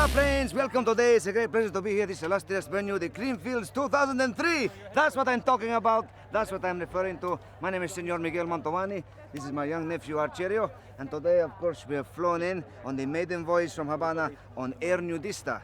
Hola friends, welcome today. It's a great pleasure to be here. This is illustrious venue, the Creamfields 2003. That's what I'm talking about. That's what I'm referring to. My name is Senor Miguel Mantovani. This is my young nephew Archerio. And today, of course, we have flown in on the maiden voyage from Havana on Air Nudista.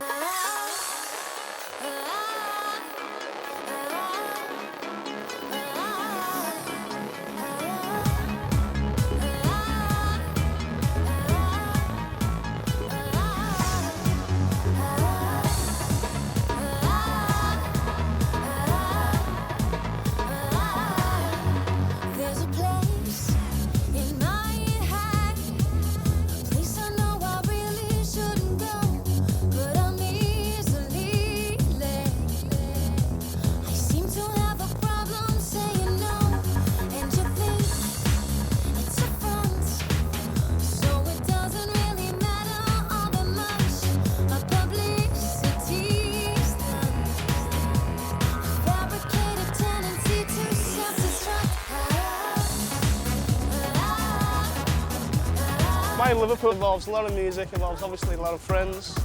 My Liverpool involves a lot of music, involves obviously a lot of friends,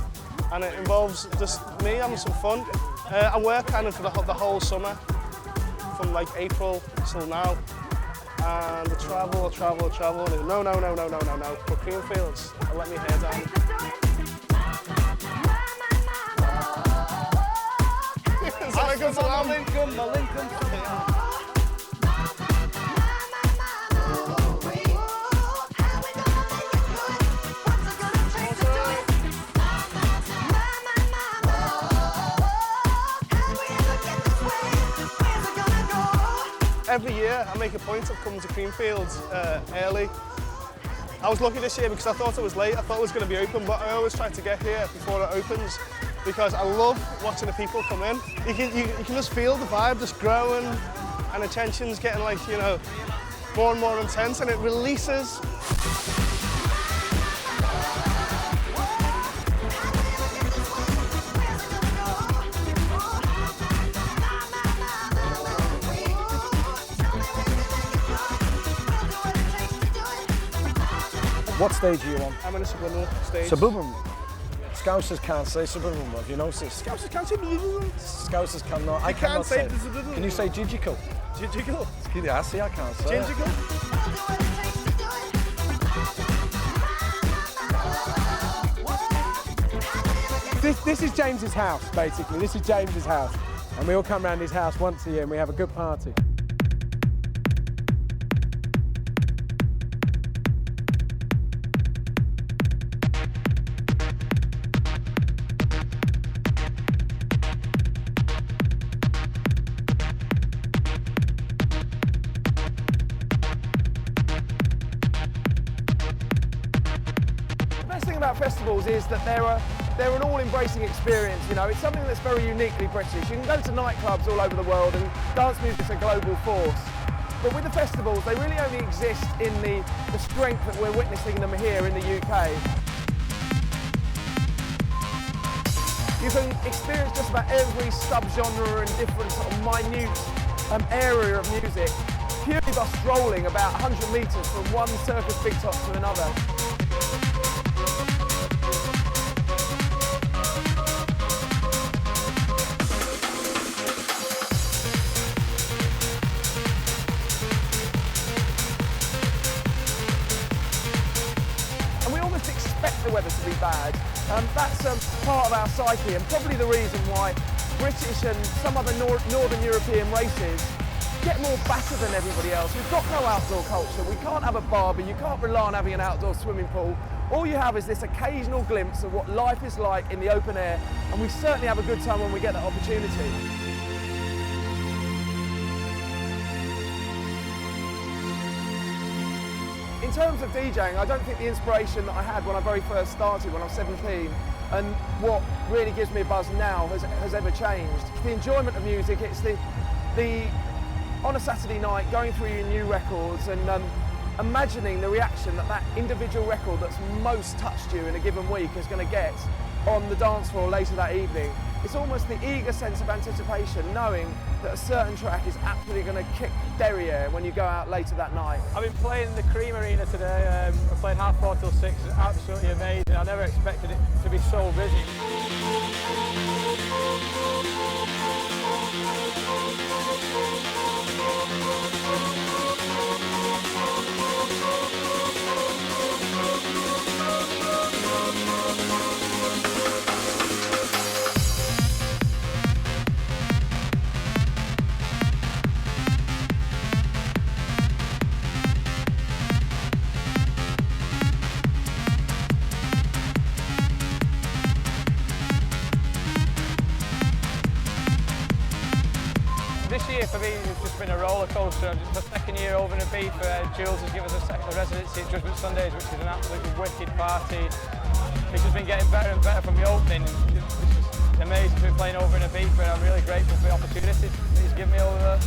and it involves just me having some fun. I work kind of for the whole summer, from like April till now, and I travel, and no, for Creamfields, I let me hair down. Is that good to Lincoln? Every year I make a point of coming to Creamfields early. I was lucky this year because I thought it was late, I thought it was going to be open, but I always try to get here before it opens because I love watching the people come in. You can just feel the vibe just growing and the tension's getting like, you know, more and more intense and it releases. What stage are you on? I'm on a subliminal stage. Subliminal? Scousers can't say subliminal, have you noticed? Scousers can't say subliminal? Scousers cannot. I can't cannot say subliminal. Can you say gigical? Gigical? Yeah, see, I can't say Gingical? This is James's house, basically. This is James's house. And we all come round his house once a year and we have a good party. About festivals is that they're an all-embracing experience. You know, it's something that's very uniquely British. You can go to nightclubs all over the world and dance music's a global force. But with the festivals, they really only exist in the strength that we're witnessing them here in the UK. You can experience just about every sub-genre and different sort of minute area of music purely by strolling about 100 metres from one circus big top to another. The weather to be bad. That's part of our psyche and probably the reason why British and some other Northern European races get more battered than everybody else. We've got no outdoor culture, we can't have a barbie, you can't rely on having an outdoor swimming pool. All you have is this occasional glimpse of what life is like in the open air, and we certainly have a good time when we get that opportunity. In terms of DJing, I don't think the inspiration that I had when I very first started, when I was 17, and what really gives me a buzz now has ever changed. The enjoyment of music, it's the on a Saturday night, going through your new records and imagining the reaction that individual record that's most touched you in a given week is going to get on the dance floor later that evening. it's almost the eager sense of anticipation, knowing that a certain track is absolutely going to kick derriere when you go out later that night. I've been playing in the Cream Arena today. I played 4:30 till 6. It's absolutely amazing. I never expected it to be so busy. This year for me has just been a roller coaster. The second year over in Ibiza, Jules has given us a residency at Judgment Sundays, which is an absolutely wicked party. It's just been getting better and better from the opening. It's just amazing to be playing over in Ibiza, and I'm really grateful for the opportunity that he's given me over there.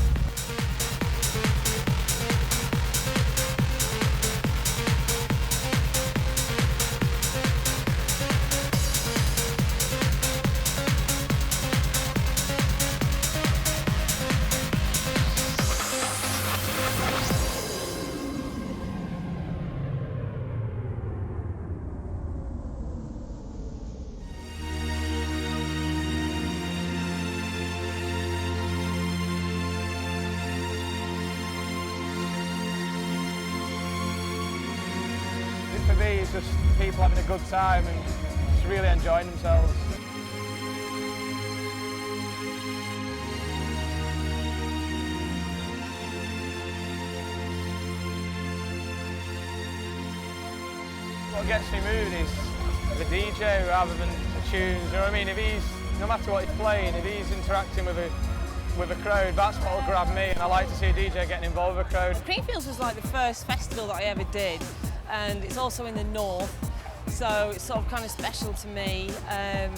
For me, it's just people having a good time and just really enjoying themselves. What gets me moving is the DJ rather than the tunes, you know what I mean? If he's, no matter what he's playing, if he's interacting with a crowd, that's what will grab me, and I like to see a DJ getting involved with a crowd. Creamfields was like the first festival that I ever did, and it's also in the north, so it's sort of kind of special to me. I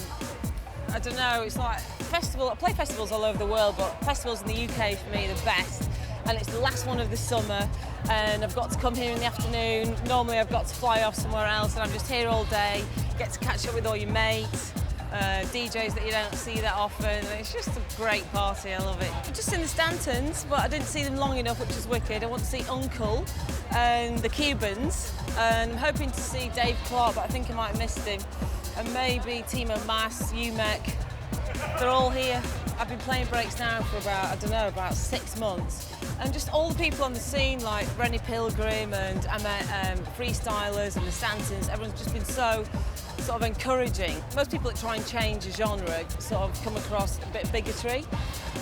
don't know, it's like I play festivals all over the world, but festivals in the UK for me are the best, and it's the last one of the summer, and I've got to come here in the afternoon. Normally I've got to fly off somewhere else, and I'm just here all day, get to catch up with all your mates, DJs that you don't see that often, and it's just a great party, I love it. I'm just in the Stantons, but I didn't see them long enough, which is wicked. I want to see Uncle and the Cubans, and I'm hoping to see Dave Clark, but I think I might have missed him, and maybe Timo Maas, UMEC. They're all here. I've been playing breaks now for about 6 months, and just all the people on the scene, like Rennie Pilgrim and I met freestylers and the Stantons, everyone's just been so sort of encouraging. Most people that try and change a genre sort of come across a bit of bigotry,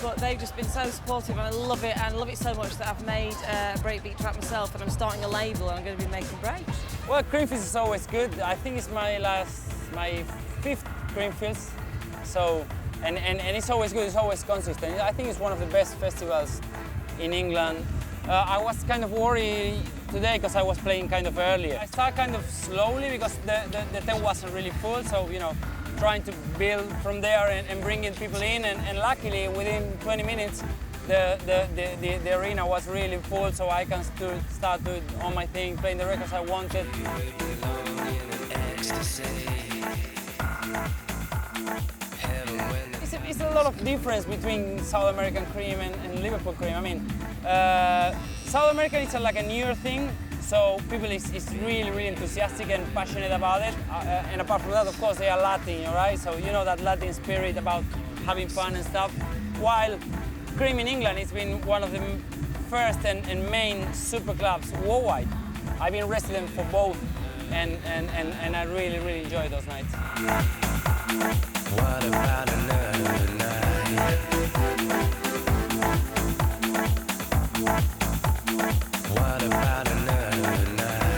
but they've just been so supportive, and I love it, and I love it so much that I've made a breakbeat track myself, and I'm starting a label, and I'm going to be making breaks. Well, Creamfields is always good. I think it's my 5th Creamfields, so and it's always good. It's always consistent. I think it's one of the best festivals in England. I was kind of worried today because I was playing kind of earlier. I started kind of slowly because the tent wasn't really full, so you know, trying to build from there and bringing people in, and luckily within 20 minutes the arena was really full, so I can start doing all my thing, playing the records I wanted. It's a lot of difference between South American Cream and Liverpool Cream. I mean, South American is like a newer thing, so people is really enthusiastic and passionate about it. And apart from that, of course, they are Latin, right? So you know that Latin spirit about having fun and stuff. While Cream in England, it's been one of the first and main super clubs worldwide. I've been resident for both, and I really enjoy those nights. What about another night? What about another night?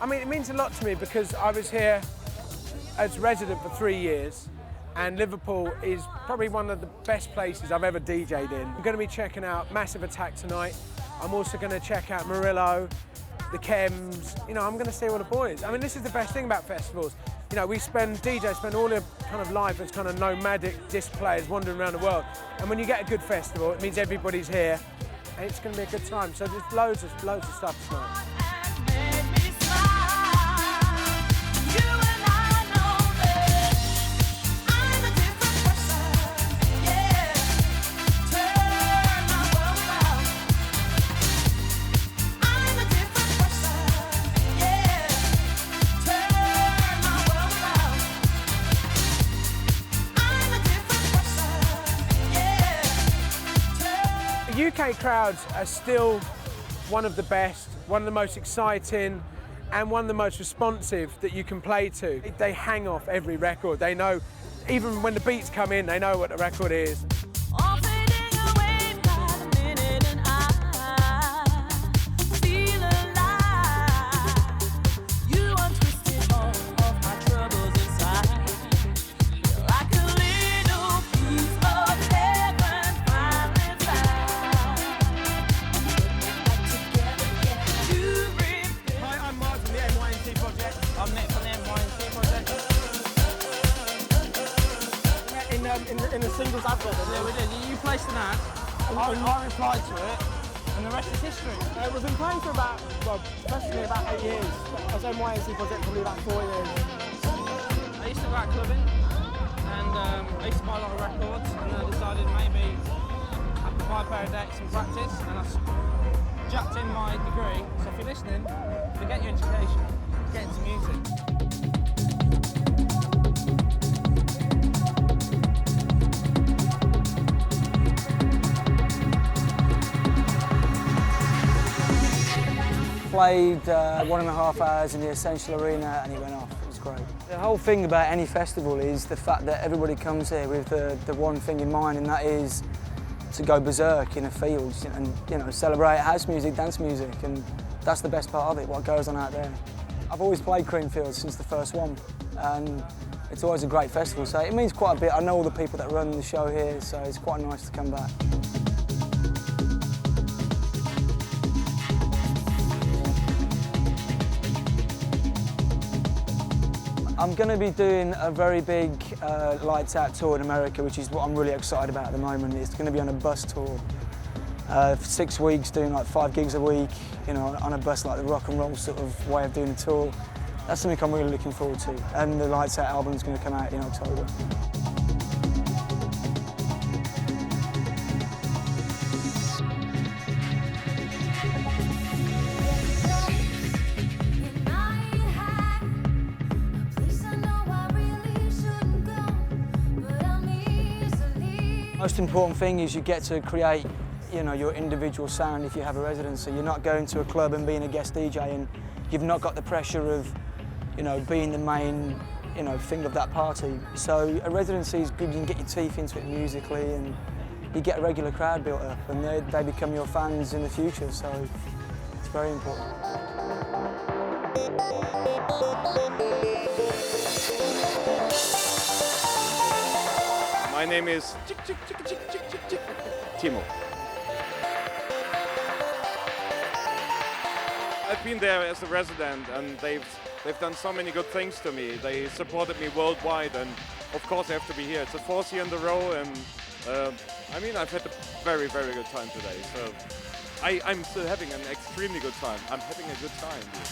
I mean, it means a lot to me because I was here as resident for 3 years, and Liverpool is probably one of the best places I've ever DJ'd in. I'm going to be checking out Massive Attack tonight. I'm also going to check out Murillo, the Chems. You know, I'm going to see all the boys. I mean, this is the best thing about festivals. You know, DJs spend all their kind of life as kind of nomadic disc players wandering around the world. And when you get a good festival, it means everybody's here, and it's going to be a good time. So there's loads of stuff tonight. UK crowds are still one of the best, one of the most exciting, and one of the most responsive that you can play to. They hang off every record. They know, even when the beats come in, they know what the record is. In the singles advert. Yeah, we did. You placed an ad, I replied to it, and the rest is history. We've been playing for about, well, professionally about 8 years. I was NYNC project probably about 4 years. I used to go out clubbing, and I used to buy a lot of records, and then I decided maybe I could buy a pair of decks and practice, and I jacked in my degree. So if you're listening, forget your education, get into music. Played 1.5 hours in the Essential Arena and he went off. It was great. The whole thing about any festival is the fact that everybody comes here with the one thing in mind, and that is to go berserk in the fields and celebrate house music, dance music, and that's the best part of it, what goes on out there. I've always played Creamfields since the first one, and it's always a great festival, so it means quite a bit. I know all the people that run the show here, so it's quite nice to come back. I'm going to be doing a very big lights out tour in America, which is what I'm really excited about at the moment. It's going to be on a bus tour for 6 weeks, doing like 5 gigs a week, you know, on a bus, like the rock and roll sort of way of doing the tour. That's something I'm really looking forward to. And the Lights Out album is going to come out in October. Most important thing is you get to create, you know, your individual sound if you have a residency. You're not going to a club and being a guest DJ, and you've not got the pressure of, you know, being the main, you know, thing of that party. So a residency is good. You can get your teeth into it musically, and you get a regular crowd built up, and they become your fans in the future. So it's very important. My name is Timo. I've been there as a resident, and they've done so many good things to me. They supported me worldwide, and of course I have to be here. It's the 4th year in a row, and I mean, I've had a very, very good time today. So I'm still having an extremely good time. I'm having a good time here.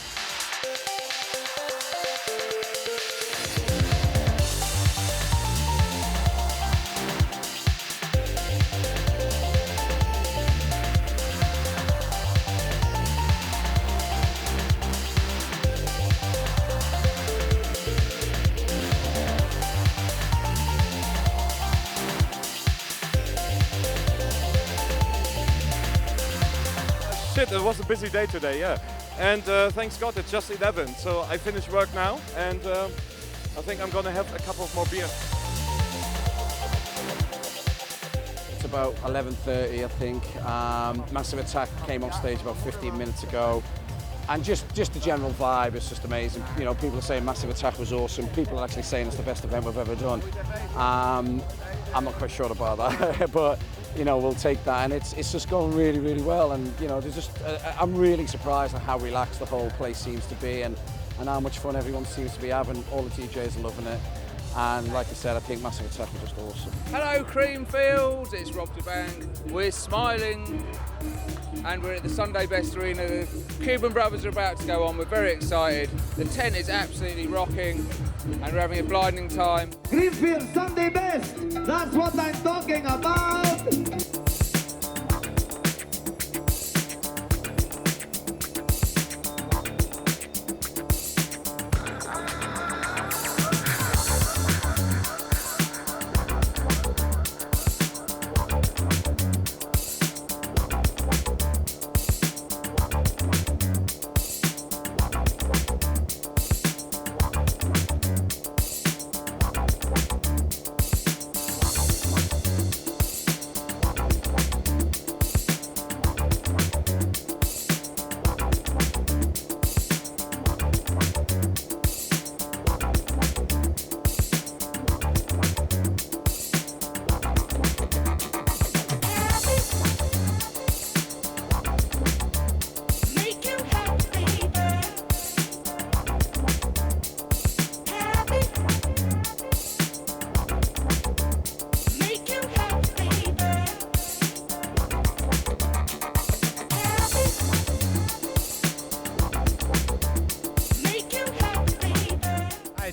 Shit, it was a busy day today, yeah. And thanks God, it's just 11, so I finished work now, and I think I'm gonna have a couple of more beers. It's about 11:30, I think. Massive Attack came on stage about 15 minutes ago. And just the general vibe is just amazing. You know, people are saying Massive Attack was awesome. People are actually saying it's the best event we've ever done. I'm not quite sure about that, but you know, we'll take that. And it's just going really, really well. And you know, there's just I'm really surprised at how relaxed the whole place seems to be, and how much fun everyone seems to be having. All the DJs are loving it. And like I said, I think Massive Attack was just awesome. Hello Creamfields, it's Rob DeBang. We're smiling and we're at the Sunday Best Arena. The Cuban Brothers are about to go on, we're very excited. The tent is absolutely rocking and we're having a blinding time. Creamfields Sunday Best, that's what I'm talking about!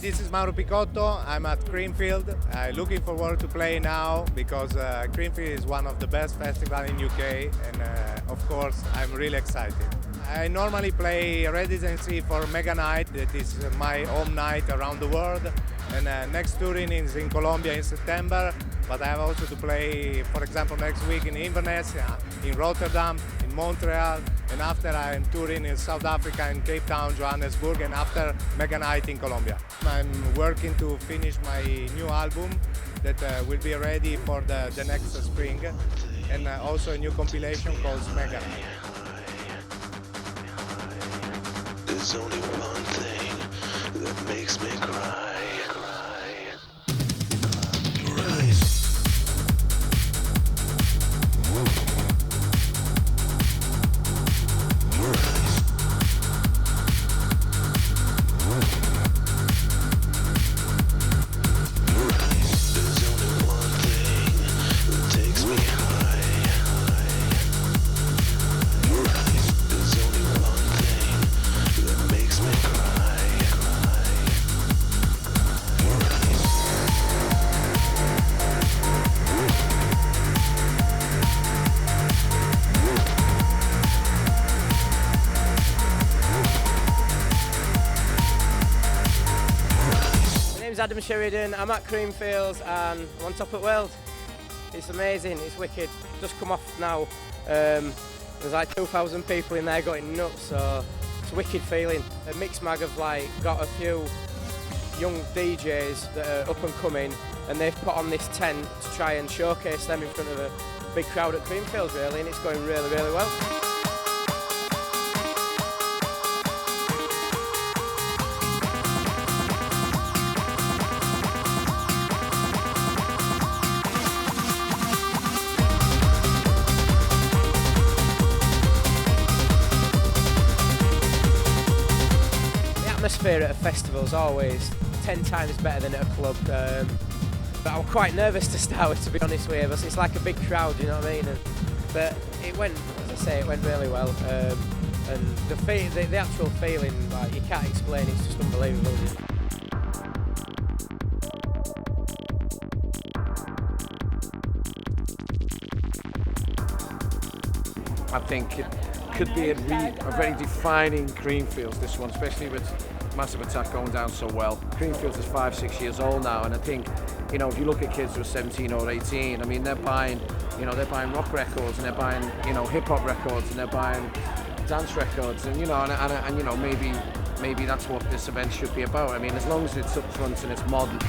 This is Mauro Picotto. I'm at Creamfield. Looking forward to play now because Creamfield is one of the best festivals in UK, and of course I'm really excited. I normally play residency for Mega Night, that is my home night around the world, and next touring is in Colombia in September, but I have also to play, for example, next week in Inverness, in Rotterdam, in Montreal, and after I'm touring in South Africa, in Cape Town, Johannesburg, and after Mega Night in Colombia. I'm working to finish my new album that will be ready for the next spring, and also a new compilation called Mega Night. There's only one thing that makes me cry. Adam Sheridan, I'm at Creamfields and I'm on top of the world. It's amazing, it's wicked. Just come off now. There's like 2,000 people in there going nuts, so it's a wicked feeling. A mixed mag have like got a few young DJs that are up and coming, and they've put on this tent to try and showcase them in front of a big crowd at Creamfields really, and it's going really, really well. Atmosphere at a festival is always 10 times better than at a club, but I'm quite nervous to start with, to be honest with you, but it's like a big crowd, you know what I mean? But it went, as I say, it went really well, and the actual feeling, like, you can't explain, it's just unbelievable. I think it could be a very defining Creamfields, this one, especially with Massive Attack going down so well. Creamfields is 5-6 years old now, and I think, you know, if you look at kids who are 17 or 18, I mean, they're buying rock records, and they're buying, you know, hip hop records, and they're buying dance records, and you know, and you know, maybe that's what this event should be about. I mean, as long as it's up front and it's modern.